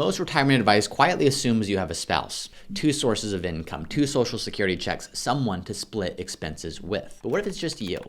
Most retirement advice quietly assumes you have a spouse, two sources of income, two social security checks, someone to split expenses with. But what if it's just you?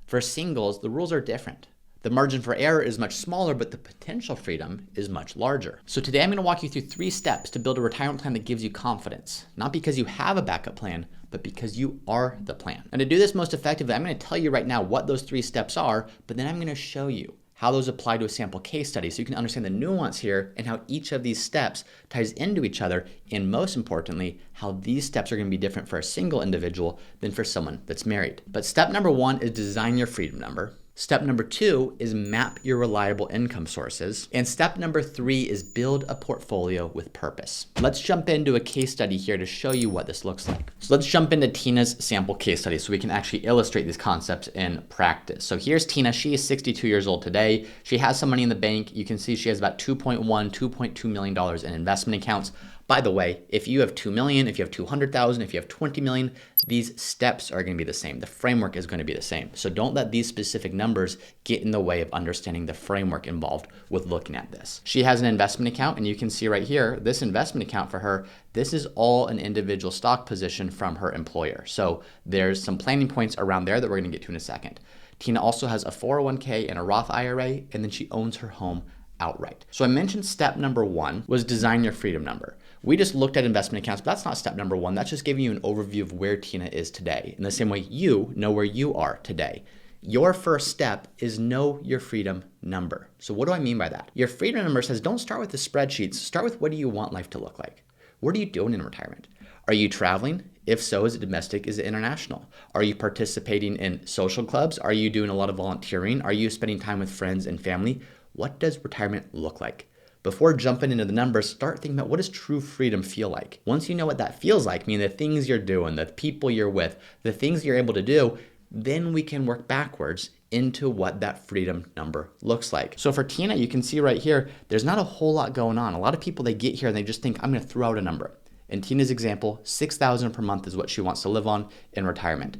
For singles, the rules are different. The margin for error is much smaller, but the potential freedom is much larger. So today I'm going to walk you through 3 steps to build a retirement plan that gives you confidence, not because you have a backup plan, but because you are the plan. And to do this most effectively, I'm going to tell you right now what those 3 steps are, but then I'm going to show you how those apply to a sample case study so you can understand the nuance here and how each of these steps ties into each other, and most importantly, how these steps are going to be different for a single individual than for someone that's married. But step number 1 is design your freedom number. Step number 2 is map your reliable income sources. And step number 3 is build a portfolio with purpose. Let's jump into a case study here to show you what this looks like. So let's jump into Tina's sample case study so we can actually illustrate these concepts in practice. So here's Tina. She is 62 years old today. She has some money in the bank. You can see she has about $2.2 million in investment accounts. By the way, if you have 2 million, if you have 200,000, if you have 20 million, these steps are going to be the same. The framework is going to be the same. So don't let these specific numbers get in the way of understanding the framework involved with looking at this. She has an investment account, and you can see right here, this investment account for her, this is all an individual stock position from her employer. So there's some planning points around there that we're going to get to in a second. Tina also has a 401k and a Roth IRA, and then she owns her home outright. So I mentioned step number 1 was design your freedom number. We just looked at investment accounts, but that's not step number 1. That's just giving you an overview of where Tina is today. In the same way you know where you are today. Your first step is know your freedom number. So what do I mean by that? Your freedom number says don't start with the spreadsheets. Start with what do you want life to look like? What are you doing in retirement? Are you traveling? If so, is it domestic? Is it international? Are you participating in social clubs? Are you doing a lot of volunteering? Are you spending time with friends and family? What does retirement look like? Before jumping into the numbers, start thinking about what does true freedom feel like? Once you know what that feels like, meaning the things you're doing, the people you're with, the things you're able to do, then we can work backwards into what that freedom number looks like. So for Tina, you can see right here, there's not a whole lot going on. A lot of people, they get here and they just think, I'm going to throw out a number. In Tina's example, $6,000 per month is what she wants to live on in retirement.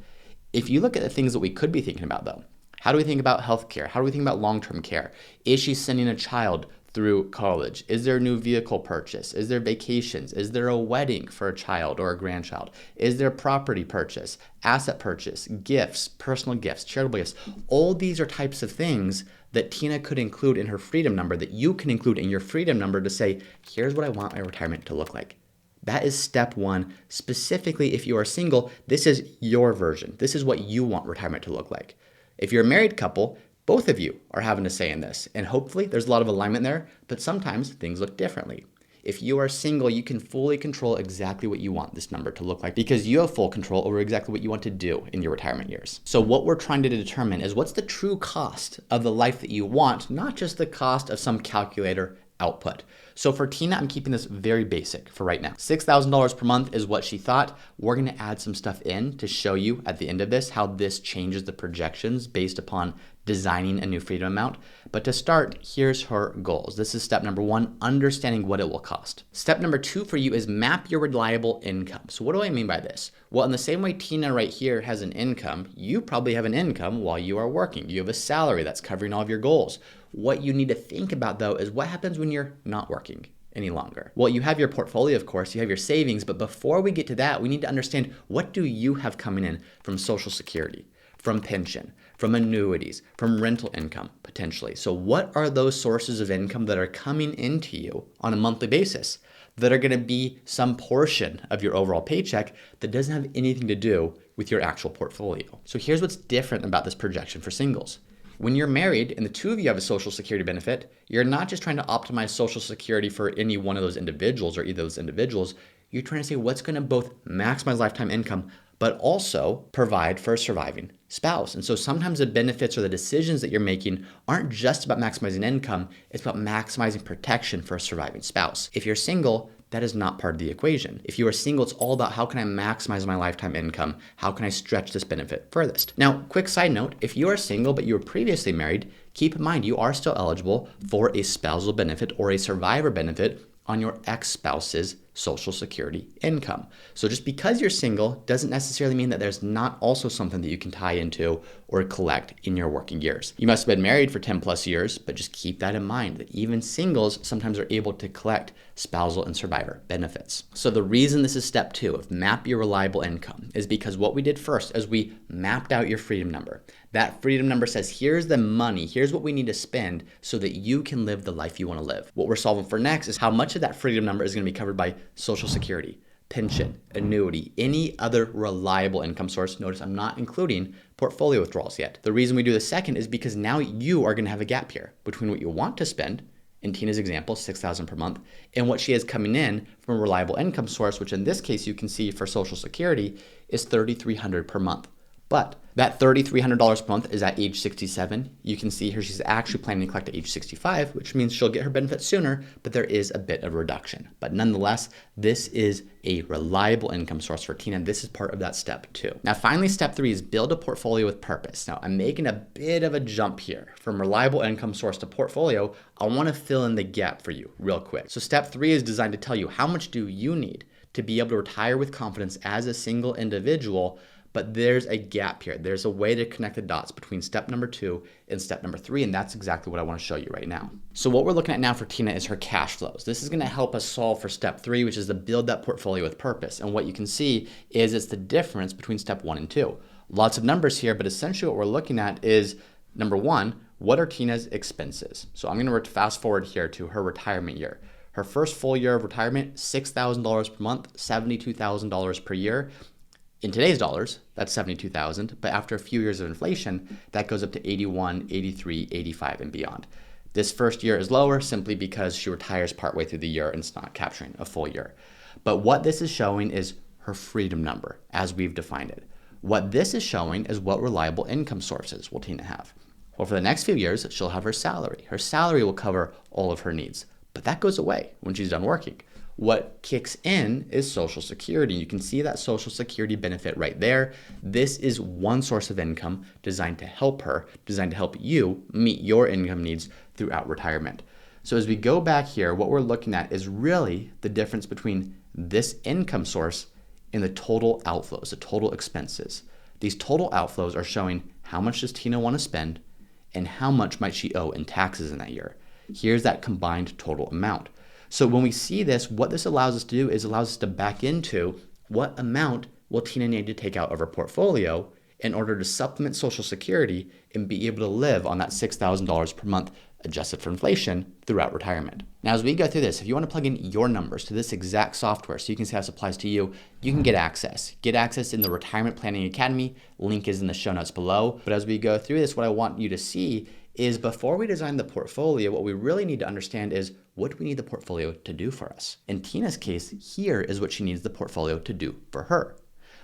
If you look at the things that we could be thinking about though, how do we think about healthcare? How do we think about long-term care? Is she sending a child through college? Is there a new vehicle purchase? Is there vacations? Is there a wedding for a child or a grandchild? Is there property purchase, asset purchase, gifts, personal gifts, charitable gifts? All these are types of things that Tina could include in her freedom number that you can include in your freedom number to say, here's what I want my retirement to look like. That is step 1. Specifically, if you are single, this is your version. This is what you want retirement to look like. If you're a married couple, both of you are having a say in this, and hopefully there's a lot of alignment there, but sometimes things look differently. If you are single, you can fully control exactly what you want this number to look like because you have full control over exactly what you want to do in your retirement years. So what we're trying to determine is what's the true cost of the life that you want, not just the cost of some calculator output. So for Tina, I'm keeping this very basic for right now. $6,000 per month is what she thought. We're going to add some stuff in to show you at the end of this how this changes the projections based upon designing a new freedom amount. But to start, here's her goals. This is step number 1, understanding what it will cost. Step number 2 for you is map your reliable income. So what do I mean by this? Well, in the same way Tina right here has an income, you probably have an income while you are working. You have a salary that's covering all of your goals. What you need to think about though is what happens when you're not working any longer. Well, you have your portfolio, of course, you have your savings, but before we get to that, we need to understand what do you have coming in from Social Security, from pension, from annuities, from rental income, potentially. So what are those sources of income that are coming into you on a monthly basis that are going to be some portion of your overall paycheck that doesn't have anything to do with your actual portfolio? So here's what's different about this projection for singles. When you're married and the two of you have a Social Security benefit, you're not just trying to optimize Social Security for any one of those individuals or either of those individuals. You're trying to say what's going to both maximize lifetime income, but also provide for a surviving spouse. And so sometimes the benefits or the decisions that you're making aren't just about maximizing income, it's about maximizing protection for a surviving spouse. If you're single, that is not part of the equation. If you are single, it's all about how can I maximize my lifetime income? How can I stretch this benefit furthest? Now, quick side note, if you are single but you were previously married, keep in mind you are still eligible for a spousal benefit or a survivor benefit on your ex-spouse's Social Security income. So just because you're single doesn't necessarily mean that there's not also something that you can tie into or collect in your working years. You must have been married for 10 plus years, but just keep that in mind that even singles sometimes are able to collect spousal and survivor benefits. So the reason this is step 2 of map your reliable income is because what we did first is we mapped out your freedom number. That freedom number says, here's the money, here's what we need to spend so that you can live the life you want to live. What we're solving for next is how much of that freedom number is going to be covered by Social Security, pension, annuity, any other reliable income source. Notice I'm not including portfolio withdrawals yet. The reason we do the second is because now you are going to have a gap here between what you want to spend, in Tina's example, $6,000 per month, and what she has coming in from a reliable income source, which in this case you can see for Social Security is $3,300 per month. But that $3,300 per month is at age 67. You can see here she's actually planning to collect at age 65, which means she'll get her benefits sooner, but there is a bit of a reduction. But nonetheless, this is a reliable income source for Tina. This is part of that step 2. Now, finally, step 3 is build a portfolio with purpose. Now, I'm making a bit of a jump here from reliable income source to portfolio. I want to fill in the gap for you real quick. So step 3 is designed to tell you how much do you need to be able to retire with confidence as a single individual. But there's a gap here. There's a way to connect the dots between step number 2 and step number 3, and that's exactly what I want to show you right now. So what we're looking at now for Tina is her cash flows. This is going to help us solve for step 3, which is to build that portfolio with purpose. And what you can see is it's the difference between step 1 and 2. Lots of numbers here, but essentially what we're looking at is, number 1, what are Tina's expenses? So I'm going to fast forward here to her retirement year. Her first full year of retirement, $6,000 per month, $72,000 per year. In today's dollars, that's $72,000, but after a few years of inflation, that goes up to $81,000, $83,000, $85,000 and beyond. This first year is lower simply because she retires partway through the year and it's not capturing a full year. But what this is showing is her freedom number as we've defined it. What this is showing is what reliable income sources will Tina have. Well, for the next few years, she'll have her salary. Her salary will cover all of her needs, but that goes away when she's done working. What kicks in is Social Security. You can see that Social Security benefit right there. This is one source of income designed to help her, designed to help you meet your income needs throughout retirement. So as we go back here, what we're looking at is really the difference between this income source and the total outflows, the total expenses. These total outflows are showing how much does Tina want to spend and how much might she owe in taxes in that year. Here's that combined total amount. So when we see this, what this allows us to do is allows us to back into what amount will Tina need to take out of her portfolio in order to supplement Social Security and be able to live on that $6,000 per month adjusted for inflation throughout retirement. Now, as we go through this, if you want to plug in your numbers to this exact software so you can see how this applies to you, you can get access. Get access in the Retirement Planning Academy. Link is in the show notes below. But as we go through this, what I want you to see is before we design the portfolio, what we really need to understand is what do we need the portfolio to do for us? In Tina's case, here is what she needs the portfolio to do for her.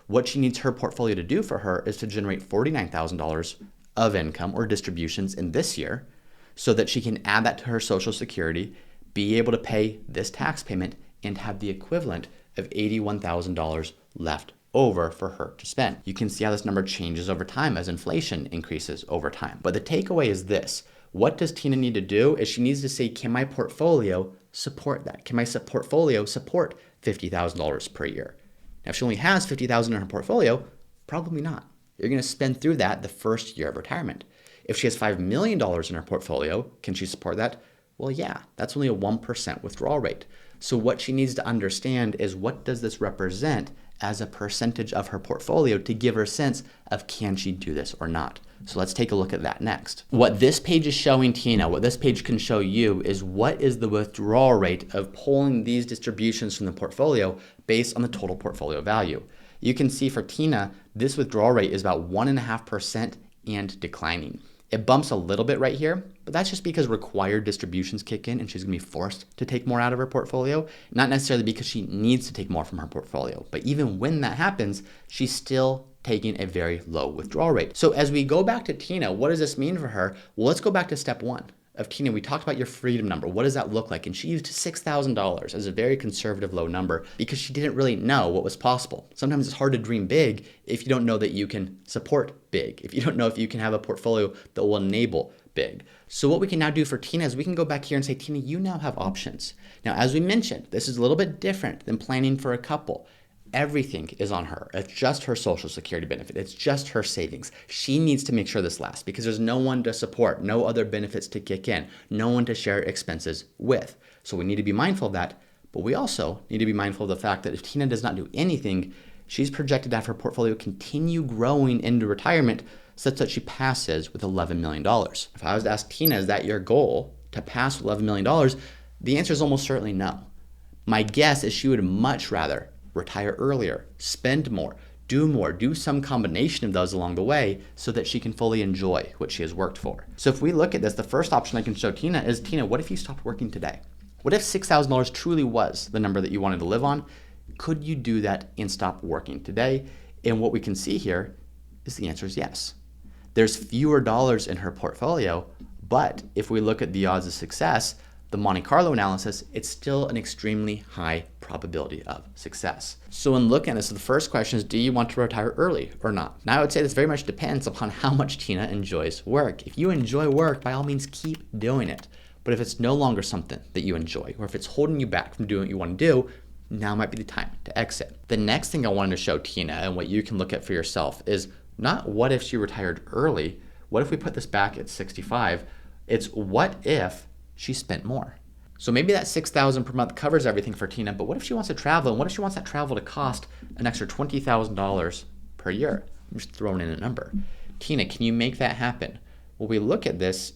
What she needs her portfolio to do for her is to generate $49,000 of income or distributions in this year so that she can add that to her Social Security, be able to pay this tax payment, and have the equivalent of $81,000 left over for her to spend. You can see how this number changes over time as inflation increases over time. But the takeaway is this. What does Tina need to do is she needs to say, can my portfolio support that? Can my portfolio support $50,000 per year? Now, if she only has $50,000 in her portfolio, probably not. You're going to spend through that the first year of retirement. If she has $5 million in her portfolio, can she support that? Well, yeah, that's only a 1% withdrawal rate. So what she needs to understand is what does this represent as a percentage of her portfolio to give her a sense of can she do this or not. So let's take a look at that next. What this page is showing Tina, what this page can show you is what is the withdrawal rate of pulling these distributions from the portfolio based on the total portfolio value. You can see for Tina, this withdrawal rate is about 1.5% and declining. It bumps a little bit right here, but that's just because required distributions kick in and she's gonna be forced to take more out of her portfolio, not necessarily because she needs to take more from her portfolio. But even when that happens, she's still taking a very low withdrawal rate. So as we go back to Tina, what does this mean for her? Well, let's go back to step 1. of Tina, we talked about your freedom number. What does that look like? And she used $6,000 as a very conservative low number because she didn't really know what was possible. Sometimes it's hard to dream big if you don't know that you can support big, if you don't know if you can have a portfolio that will enable big. So what we can now do for Tina is we can go back here and say, Tina, you now have options. Now, as we mentioned, this is a little bit different than planning for a couple. Everything is on her. It's just her Social Security benefit. It's just her savings. She needs to make sure this lasts because there's no one to support, no other benefits to kick in, no one to share expenses with. So we need to be mindful of that. But we also need to be mindful of the fact that if Tina does not do anything, she's projected to have her portfolio continue growing into retirement such that she passes with $11 million. If I was to ask Tina, is that your goal to pass with $11 million? The answer is almost certainly no. My guess is she would much rather retire earlier, spend more, do some combination of those along the way so that she can fully enjoy what she has worked for. So if we look at this, the first option I can show Tina is, Tina, what if you stopped working today? What if $6,000 truly was the number that you wanted to live on? Could you do that and stop working today? And what we can see here is the answer is yes. There's fewer dollars in her portfolio, but if we look at the odds of success, the Monte Carlo analysis, it's still an extremely high probability of success. So when looking at this, the first question is, do you want to retire early or not? Now I would say this very much depends upon how much Tina enjoys work. If you enjoy work, by all means keep doing it. But if it's no longer something that you enjoy, or if it's holding you back from doing what you want to do, now might be the time to exit. The next thing I wanted to show Tina and what you can look at for yourself is not what if she retired early, what if we put this back at 65, it's what if she spent more. So maybe that $6,000 per month covers everything for Tina, but what if she wants to travel? And what if she wants that travel to cost an extra $20,000 per year? I'm just throwing in a number. Tina, can you make that happen? Well, we look at this,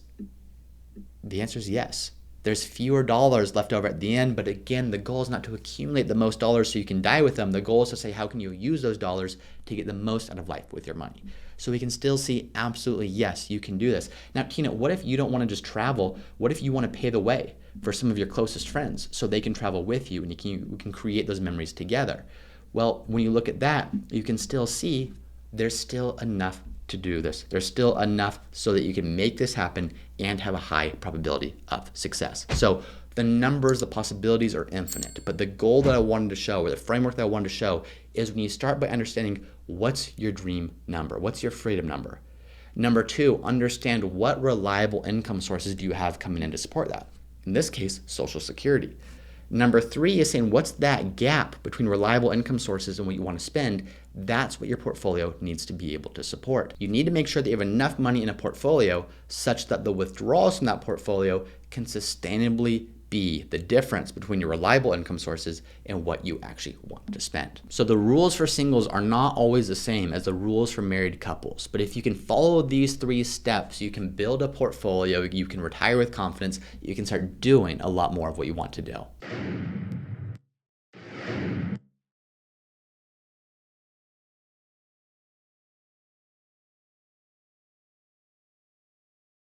the answer is yes. There's fewer dollars left over at the end, but again, the goal is not to accumulate the most dollars so you can die with them. The goal is to say, how can you use those dollars to get the most out of life with your money? So we can still see absolutely, yes, you can do this. Now, Tina, what if you don't want to just travel? What if you want to pay the way for some of your closest friends so they can travel with you and we can create those memories together? Well, when you look at that, you can still see there's still enough to do this. There's still enough so that you can make this happen and have a high probability of success. So the numbers, the possibilities are infinite, but the goal that I wanted to show, or the framework that I wanted to show, is when you start by understanding what's your dream number, what's your freedom number. Number two, understand what reliable income sources do you have coming in to support that. In this case, Social Security. Number three is saying, what's that gap between reliable income sources and what you want to spend? That's what your portfolio needs to be able to support. You need to make sure that you have enough money in a portfolio such that the withdrawals from that portfolio can sustainably be the difference between your reliable income sources and what you actually want to spend. So the rules for singles are not always the same as the rules for married couples, but if you can follow these 3 steps, you can build a portfolio, you can retire with confidence, you can start doing a lot more of what you want to do.